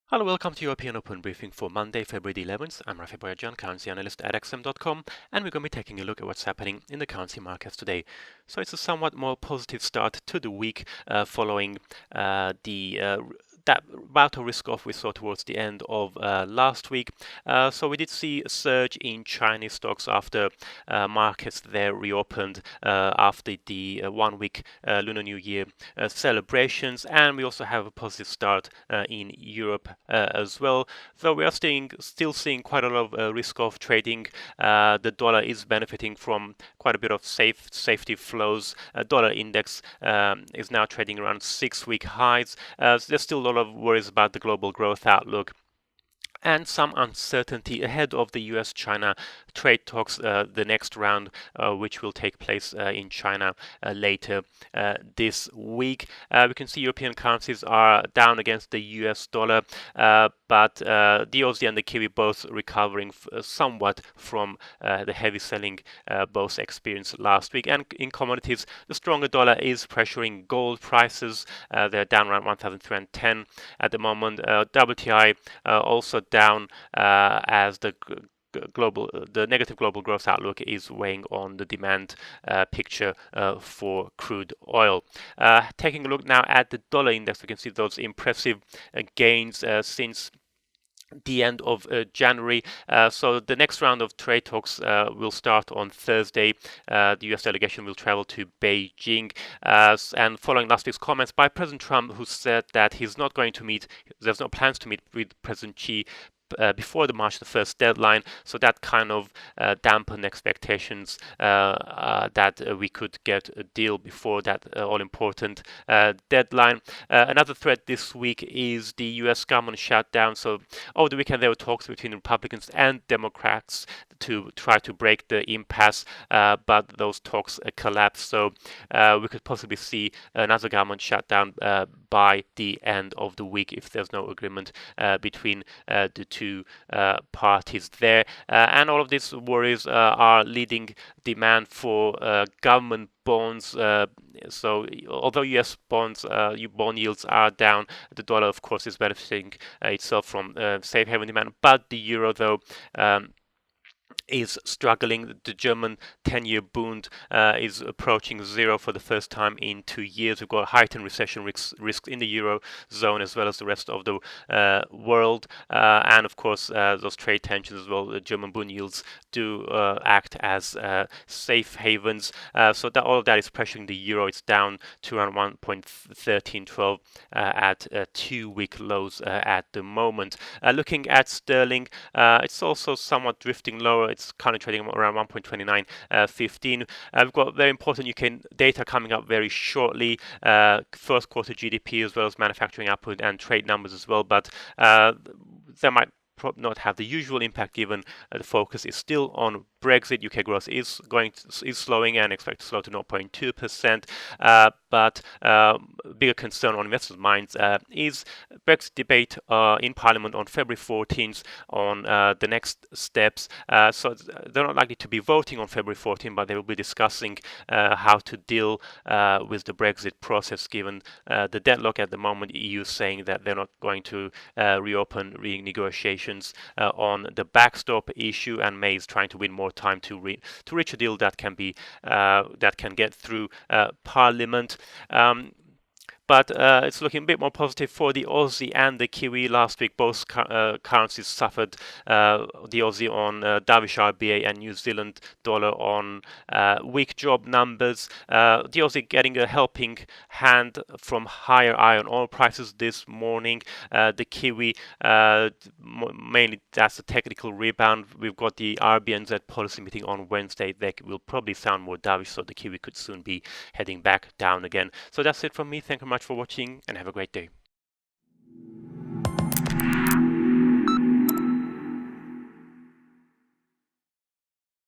Hello, welcome to European Open Briefing for Monday, February the 11th. I'm Rafi Boyajian, currency analyst at xm.com, and we're going to be taking a look at what's happening in the currency markets today. So it's a somewhat more positive start to the week following that bout of risk-off we saw towards the end of last week. So we did see a surge in Chinese stocks after markets there reopened after the 1-week Lunar New Year celebrations, and we also have a positive start in Europe as well. So we are still seeing quite a lot of risk-off trading. The dollar is benefiting from quite a bit of safety flows. Dollar index is now trading around 6-week highs. So there's still a lot of worries about the global growth outlook and some uncertainty ahead of the US-China trade talks, the next round, which will take place in China later this week. We can see European currencies are down against the US dollar, but the Aussie and the Kiwi both recovering somewhat from the heavy selling both experienced last week. And in commodities, the stronger dollar is pressuring gold prices. They're down around 1,310 at the moment. WTI also down as the negative global growth outlook is weighing on the demand picture for crude oil. Taking a look now at the dollar index, we can see those impressive gains since the end of January. So the next round of trade talks will start on Thursday. The US delegation will travel to Beijing, and following last week's comments by President Trump, who said that he's not going to meet, there's no plans to meet with President Xi before the March the 1st deadline, so that kind of dampened expectations that we could get a deal before that all-important deadline. Another threat this week is the US government shutdown. So over the weekend there were talks between Republicans and Democrats to try to break the impasse, but those talks collapsed. So we could possibly see another government shutdown by the end of the week if there's no agreement between the two parties there. And all of these worries are leading demand for government bonds. So although US bonds, bond yields are down, the dollar of course is benefiting itself from safe haven demand, but the euro though is struggling. The German 10-year Bund is approaching zero for the first time in 2 years. We've got heightened recession risks in the eurozone as well as the rest of the world, and of course those trade tensions as well. The German Bund yields do act as safe havens, so that all of that is pressuring the euro. It's down to around 1.1312 at 2-week lows at the moment. Looking at sterling, it's also somewhat drifting lower. It's currently trading around 1.2915. We've got very important UK data coming up very shortly. First quarter GDP as well as manufacturing output and trade numbers as well, but there might not have the usual impact given the focus is still on Brexit. UK growth is slowing and expected to slow to 0.2%. But bigger concern on investors' minds is Brexit debate in Parliament on February 14th on the next steps. So they're not likely to be voting on February 14th, but they will be discussing how to deal with the Brexit process given the deadlock at the moment. EU saying that they're not going to reopen renegotiations on the backstop issue, and May is trying to win more time to reach a deal that can get through Parliament. But it's looking a bit more positive for the Aussie and the Kiwi. Last week, both currencies suffered. The Aussie on dovish RBA and New Zealand dollar on weak job numbers. The Aussie getting a helping hand from higher iron ore prices this morning. The Kiwi, mainly that's a technical rebound. We've got the RBNZ policy meeting on Wednesday. They will probably sound more dovish, so the Kiwi could soon be heading back down again. So that's it from me. Thank you very much for watching and have a great day.